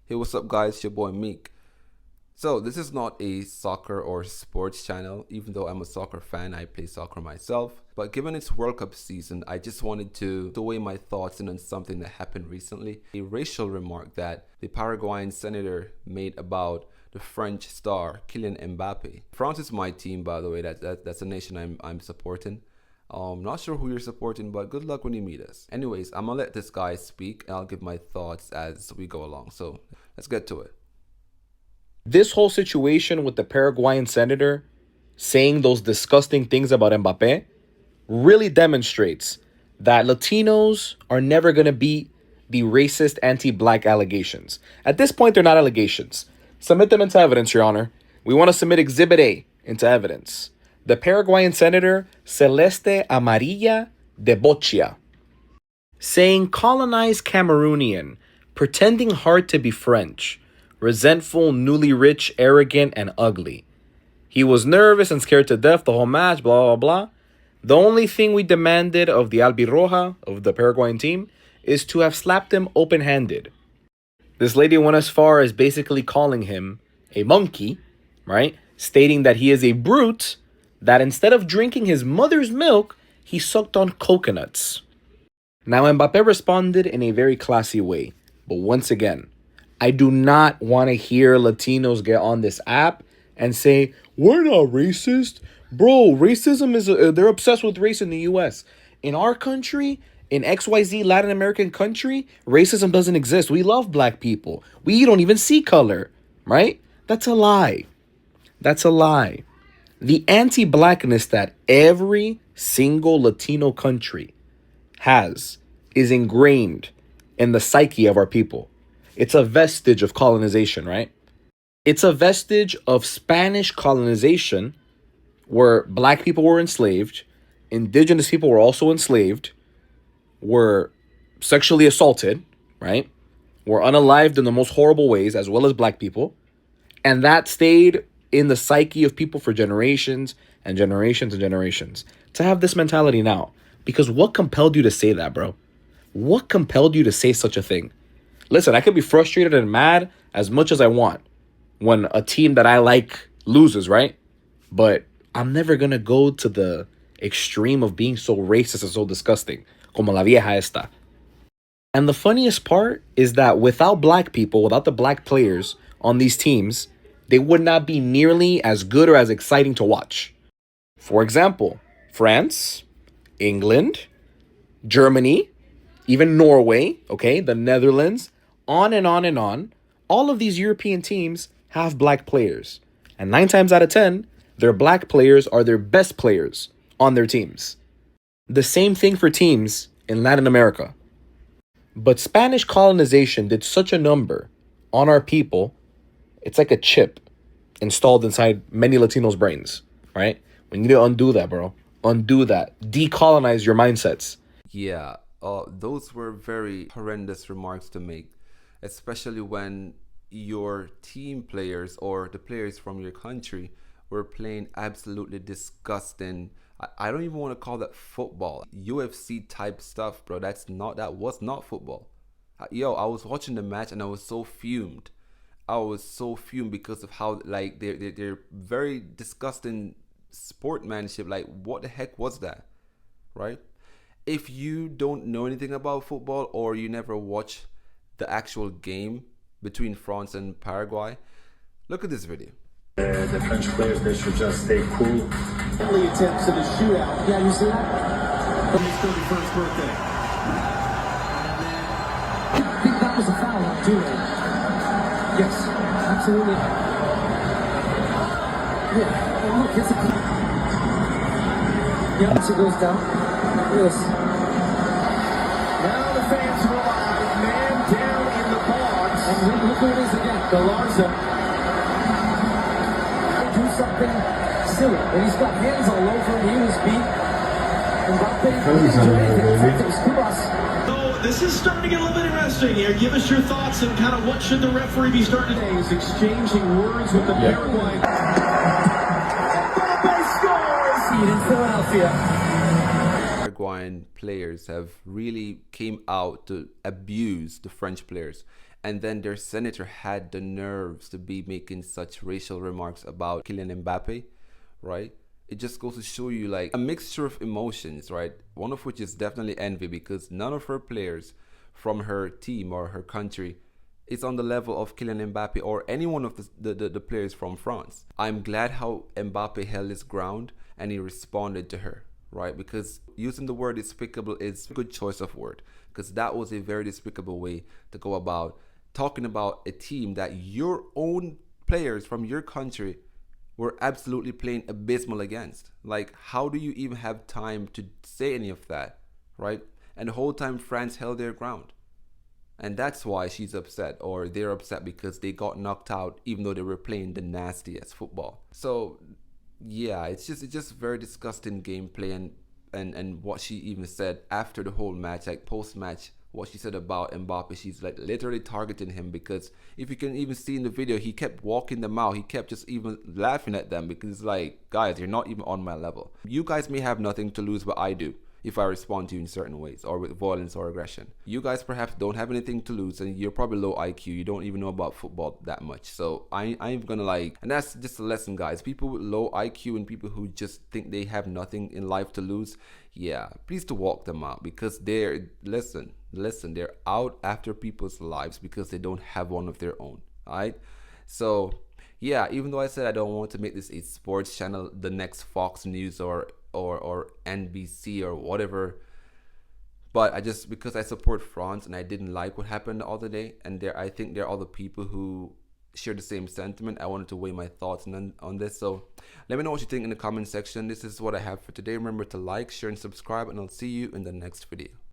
Hey, what's up, guys? It's your boy Meek. So, this is not a soccer or sports channel, even though I'm a soccer fan, I play soccer myself. But given it's World Cup season, I just wanted to weigh my thoughts in on something that happened recently. A racial remark that the Paraguayan senator made about the French star Kylian Mbappe. France is my team, by the way. That's a nation I'm supporting. Not sure who you're supporting, but good luck when you meet us. Anyways, I'm gonna let this guy speak and I'll give my thoughts as we go along. So let's get to it. This whole situation with the Paraguayan senator saying those disgusting things about Mbappe really demonstrates that Latinos are never going to beat the racist anti-black allegations. At this point, they're not allegations. Submit them into evidence, Your Honor. We want to submit Exhibit A into evidence. The Paraguayan senator Celeste Amarilla de Boccia saying colonized Cameroonian, pretending hard to be French, resentful, newly rich, arrogant, and ugly. He was nervous and scared to death the whole match, blah, blah, blah. The only thing we demanded of the Albirroja, of the Paraguayan team, is to have slapped him open-handed. This lady went as far as basically calling him a monkey, right? Stating that he is a brute, that instead of drinking his mother's milk, he sucked on coconuts. Now, Mbappe responded in a very classy way. But once again, I do not want to hear Latinos get on this app and say, we're not racist. Bro, racism is, they're obsessed with race in the US. In our country, in XYZ Latin American country, racism doesn't exist. We love black people. We don't even see color, right? That's a lie. That's a lie. The anti-blackness that every single Latino country has is ingrained in the psyche of our people. It's a vestige of colonization, right? It's a vestige of Spanish colonization where black people were enslaved, indigenous people were also enslaved, were sexually assaulted, right? Were unalived in the most horrible ways, as well as black people. And that stayed in the psyche of people for generations and generations and generations. To have this mentality now. Because what compelled you to say that, bro? What compelled you to say such a thing? Listen, I could be frustrated and mad as much as I want when a team that I like loses, right? But I'm never going to go to the extreme of being so racist and so disgusting. Como la vieja esta. And the funniest part is that without black people, without the black players on these teams, they would not be nearly as good or as exciting to watch. For example, France, England, Germany, even Norway, okay, the Netherlands, on and on and on. All of these European teams have black players. And 9 times out of 10, their black players are their best players on their teams. The same thing for teams in Latin America. But Spanish colonization did such a number on our people, it's like a chip installed inside many Latinos' brains, right? We need to undo that, bro. Undo that. Decolonize your mindsets. Yeah, those were very horrendous remarks to make, especially when your team players or the players from your country were playing absolutely disgusting. I don't even want to call that football. UFC type stuff, bro. That was not football. Yo, I was watching the match and I was so fumed. I was so fumed because of how like they're very disgusting sportsmanship. Like, what the heck was that, right? If you don't know anything about football or you never watch the actual game between France and Paraguay, look at this video. The French players, they should just stay cool. Early attempts at a shootout. Yeah, you see that? On his 31st birthday. I think that was a foul, too. Yes, absolutely. Yeah, and look, it's a... Yeah, once it goes down. Look at this. Now the fans arrive, man down in the box. And look who it is again. Galarza. Do something silly. And he's got hands all over him. He was beat. Mbappe didn't do anything. So this is starting to get a little bit interesting here. Give us your thoughts and kind of what should the referee be starting today. He's exchanging words with the Paraguay. Mbappe scores! In Philadelphia. Paraguayan players have really came out to abuse the French players. And then their senator had the nerves to be making such racial remarks about Kylian Mbappe, right? It just goes to show you like a mixture of emotions, right? One of which is definitely envy, because none of her players from her team or her country is on the level of Kylian Mbappe or any one of the players from France. I'm glad how Mbappe held his ground and he responded to her, right? Because using the word despicable is a good choice of word, because that was a very despicable way to go about talking about a team that your own players from your country were absolutely playing abysmal against. Like, how do you even have time to say any of that, right? And the whole time France held their ground. And that's why she's upset, or they're upset, because they got knocked out even though they were playing the nastiest football. So yeah, it's just very disgusting gameplay, and what she even said after the whole match, like post match, what she said about Mbappe, she's like literally targeting him, because if you can even see in the video, he kept walking them out. He kept just even laughing at them, because like, guys, you're not even on my level. You guys may have nothing to lose, but I do, if I respond to you in certain ways or with violence or aggression. You guys perhaps don't have anything to lose, and you're probably low IQ. You don't even know about football that much. So I'm gonna like, and that's just a lesson, guys. People with low IQ and people who just think they have nothing in life to lose, yeah, please to walk them out, because they're, listen, they're out after people's lives because they don't have one of their own. All right. So yeah, even though I said I don't want to make this a sports channel, the next Fox News or NBC or whatever, but I just, because I support France and I didn't like what happened the other day, and I think there are other people who share the same sentiment, I wanted to weigh my thoughts on this. So let me know what you think in the comment section. This is what I have for today. Remember to like, share, and subscribe, and I'll see you in the next video.